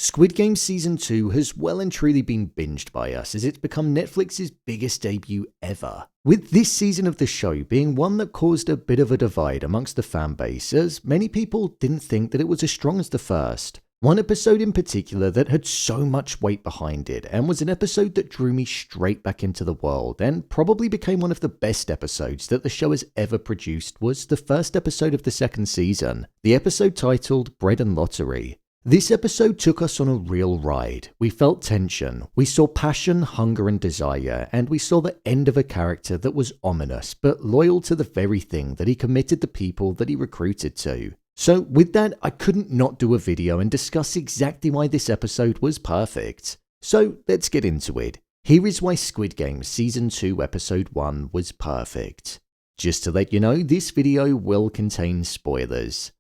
Squid Game Season 2 has well and truly been binged by us as it's become Netflix's biggest debut ever, with this season of the show being one that caused a bit of a divide amongst the fanbase as many people didn't think that it was as strong as the first. One episode in particular that had so much weight behind it and was an episode that drew me straight back into the world and probably became one of the best episodes that the show has ever produced was the first episode of the second season, the episode titled Bread and Lottery. This episode took us on a real ride. We felt tension, we saw passion, hunger and desire, and we saw the end of a character that was ominous but loyal to the very thing that he committed the people that he recruited to. So with that, I couldn't not do a video and discuss exactly why this episode was perfect. So let's get into it. Here is why Squid Game Season 2 Episode 1 was perfect. Just to let you know, this video will contain spoilers.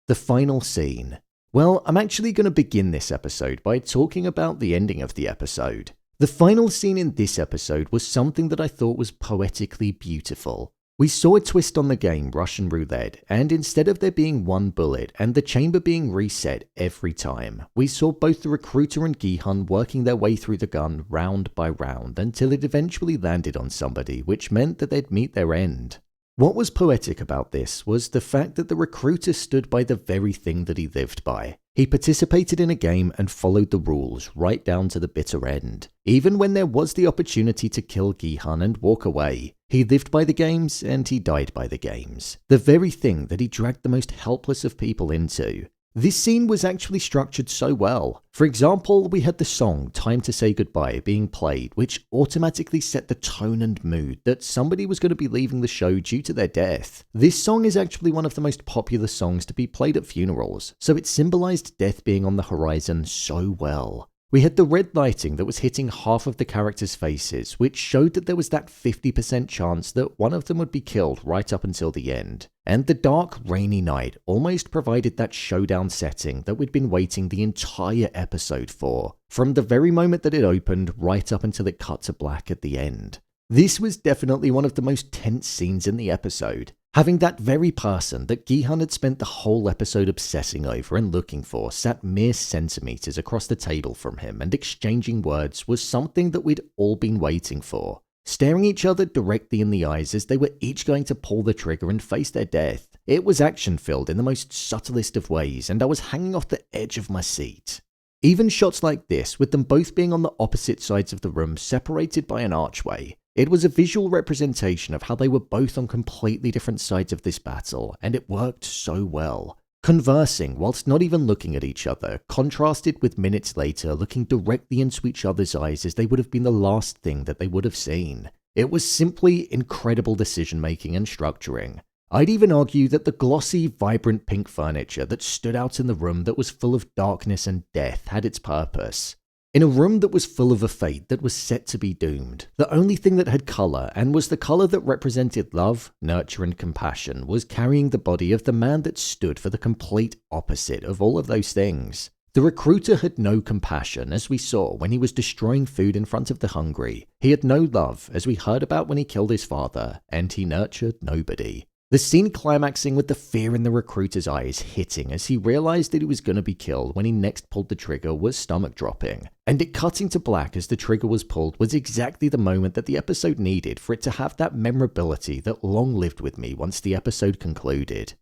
The final scene. Well, I'm actually going to begin this episode by talking about the ending of the episode. The final scene in this episode was something that I thought was poetically beautiful. We saw a twist on the game Russian roulette, and instead of there being one bullet and the chamber being reset every time, we saw both the recruiter and Gi-Hun working their way through the gun round by round until it eventually landed on somebody, which meant that they'd meet their end. What was poetic about this was the fact that the recruiter stood by the very thing that he lived by. He participated in a game and followed the rules right down to the bitter end. Even when there was the opportunity to kill Gi-Hun and walk away, he lived by the games and he died by the games. The very thing that he dragged the most helpless of people into. This scene was actually structured so well. For example, we had the song Time to Say Goodbye being played, which automatically set the tone and mood that somebody was going to be leaving the show due to their death. This song is actually one of the most popular songs to be played at funerals, so it symbolized death being on the horizon so well. We had the red lighting that was hitting half of the characters' faces, which showed that there was that 50% chance that one of them would be killed right up until the end. And the dark, rainy night almost provided that showdown setting that we'd been waiting the entire episode for, from the very moment that it opened right up until it cut to black at the end. This was definitely one of the most tense scenes in the episode. Having that very person that Gi-Hun had spent the whole episode obsessing over and looking for sat mere centimeters across the table from him and exchanging words was something that we'd all been waiting for. Staring each other directly in the eyes as they were each going to pull the trigger and face their death. It was action-filled in the most subtlest of ways and I was hanging off the edge of my seat. Even shots like this, with them both being on the opposite sides of the room separated by an archway, it was a visual representation of how they were both on completely different sides of this battle, and it worked so well. Conversing whilst not even looking at each other, contrasted with minutes later looking directly into each other's eyes as they would have been the last thing that they would have seen. It was simply incredible decision making and structuring. I'd even argue that the glossy, vibrant pink furniture that stood out in the room that was full of darkness and death had its purpose. In a room that was full of a fate that was set to be doomed, the only thing that had colour, and was the colour that represented love, nurture and compassion, was carrying the body of the man that stood for the complete opposite of all of those things. The recruiter had no compassion, as we saw when he was destroying food in front of the hungry. He had no love, as we heard about when he killed his father, and he nurtured nobody. The scene climaxing with the fear in the recruiter's eyes hitting as he realized that he was going to be killed when he next pulled the trigger was stomach dropping, and it cutting to black as the trigger was pulled was exactly the moment that the episode needed for it to have that memorability that long lived with me once the episode concluded.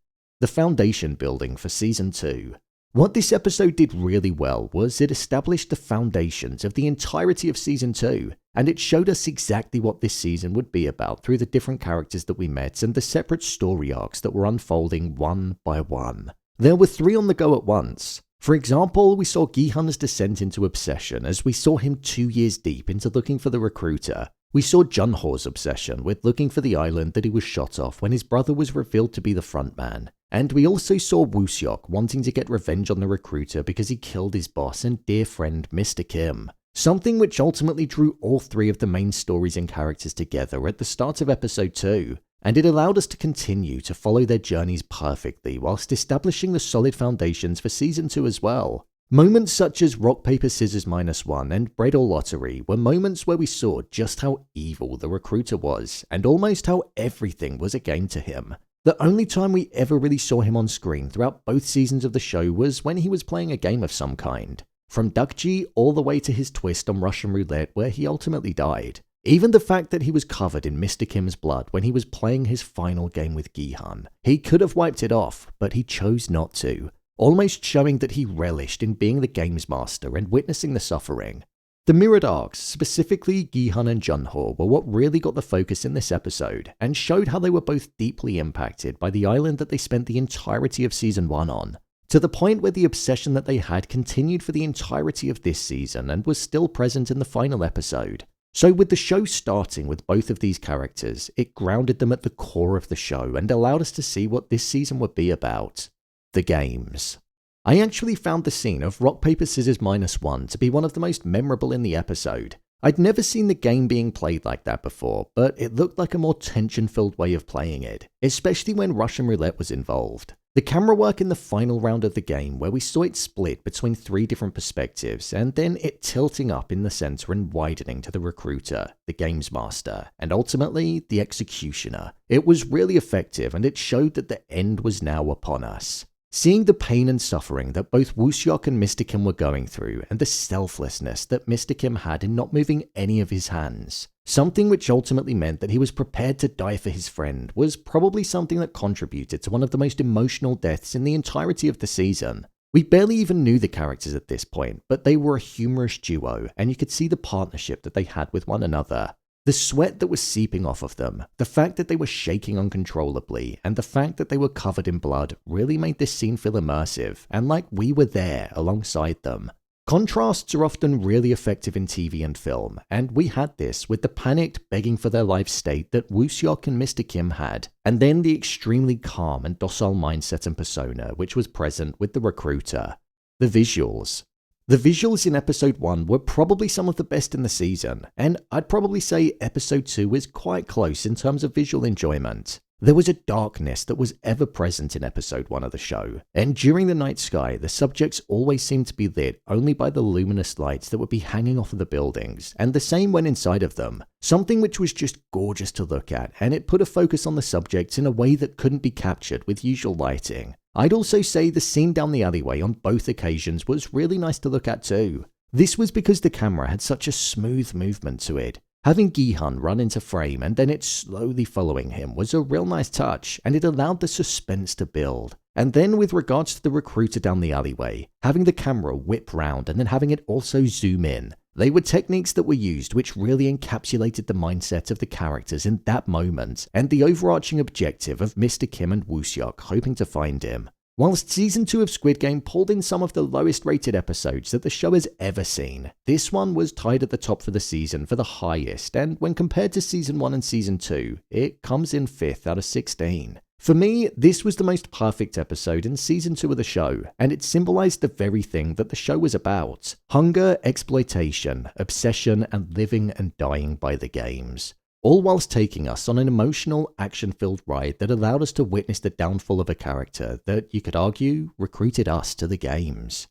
The foundation building for Season 2. What this episode did really well was it established the foundations of the entirety of Season 2, and it showed us exactly what this season would be about through the different characters that we met and the separate story arcs that were unfolding one by one. There were 3 on the go at once. For example, we saw Gi-Hun's descent into obsession as we saw him 2 years deep into looking for the recruiter. We saw Jun-Ho's obsession with looking for the island that he was shot off when his brother was revealed to be the frontman. And we also saw Woo-Seok wanting to get revenge on the recruiter because he killed his boss and dear friend Mr. Kim. Something which ultimately drew all 3 of the main stories and characters together at the start of episode 2. And it allowed us to continue to follow their journeys perfectly whilst establishing the solid foundations for Season 2 as well. Moments such as Rock Paper Scissors -1 and Bread or Lottery were moments where we saw just how evil the recruiter was and almost how everything was a game to him. The only time we ever really saw him on screen throughout both seasons of the show was when he was playing a game of some kind. from Gi all the way to his twist on Russian roulette where he ultimately died. Even the fact that he was covered in Mr. Kim's blood when he was playing his final game with Gi-Hun. He could have wiped it off, but he chose not to, almost showing that he relished in being the games master and witnessing the suffering. The mirrored arcs, specifically Gi-Hun and Jun-Ho, were what really got the focus in this episode, and showed how they were both deeply impacted by the island that they spent the entirety of Season 1 on, to the point where the obsession that they had continued for the entirety of this season and was still present in the final episode. So with the show starting with both of these characters, it grounded them at the core of the show and allowed us to see what this season would be about. The games. I actually found the scene of Rock Paper Scissors -1 to be one of the most memorable in the episode. I'd never seen the game being played like that before, but it looked like a more tension-filled way of playing it, especially when Russian roulette was involved. The camera work in the final round of the game where we saw it split between 3 different perspectives and then it tilting up in the center and widening to the recruiter, the games master, and ultimately the executioner. It was really effective and it showed that the end was now upon us. Seeing the pain and suffering that both Woo-Seok and Mr. Kim were going through and the selflessness that Mr. Kim had in not moving any of his hands, something which ultimately meant that he was prepared to die for his friend, was probably something that contributed to one of the most emotional deaths in the entirety of the season. We barely even knew the characters at this point, but they were a humorous duo and you could see the partnership that they had with one another. The sweat that was seeping off of them, the fact that they were shaking uncontrollably, and the fact that they were covered in blood really made this scene feel immersive, and like we were there alongside them. Contrasts are often really effective in TV and film, and we had this with the panicked, begging for their life state that Woo-Seok and Mr. Kim had, and then the extremely calm and docile mindset and persona which was present with the recruiter. The visuals. The visuals in episode 1 were probably some of the best in the season, and I'd probably say episode 2 is quite close in terms of visual enjoyment. There was a darkness that was ever present in episode 1 of the show, and during the night sky, the subjects always seemed to be lit only by the luminous lights that would be hanging off of the buildings, and the same went inside of them. Something which was just gorgeous to look at, and it put a focus on the subjects in a way that couldn't be captured with usual lighting. I'd also say the scene down the alleyway on both occasions was really nice to look at too. This was because the camera had such a smooth movement to it. Having Gi-Hun run into frame and then it slowly following him was a real nice touch, and it allowed the suspense to build. And then with regards to the recruiter down the alleyway, having the camera whip round and then having it also zoom in, they were techniques that were used which really encapsulated the mindset of the characters in that moment and the overarching objective of Mr. Kim and Woo-Seok hoping to find him. Whilst Season 2 of Squid Game pulled in some of the lowest rated episodes that the show has ever seen, this one was tied at the top for the season for the highest, and when compared to Season 1 and Season 2, it comes in 5th out of 16. For me, this was the most perfect episode in Season 2 of the show, and it symbolized the very thing that the show was about: hunger, exploitation, obsession, and living and dying by the games. All whilst taking us on an emotional, action-filled ride that allowed us to witness the downfall of a character that, you could argue, recruited us to the games.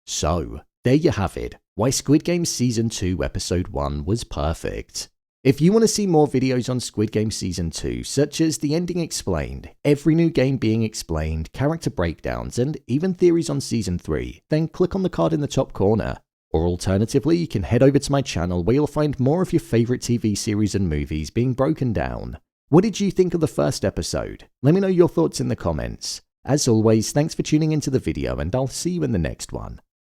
So, there you have it, why Squid Game Season 2 Episode 1 was perfect. If you want to see more videos on Squid Game Season 2, such as the ending explained, every new game being explained, character breakdowns, and even theories on Season 3, then click on the card in the top corner. Or alternatively, you can head over to my channel where you'll find more of your favourite TV series and movies being broken down. What did you think of the first episode? Let me know your thoughts in the comments. As always, thanks for tuning into the video and I'll see you in the next one.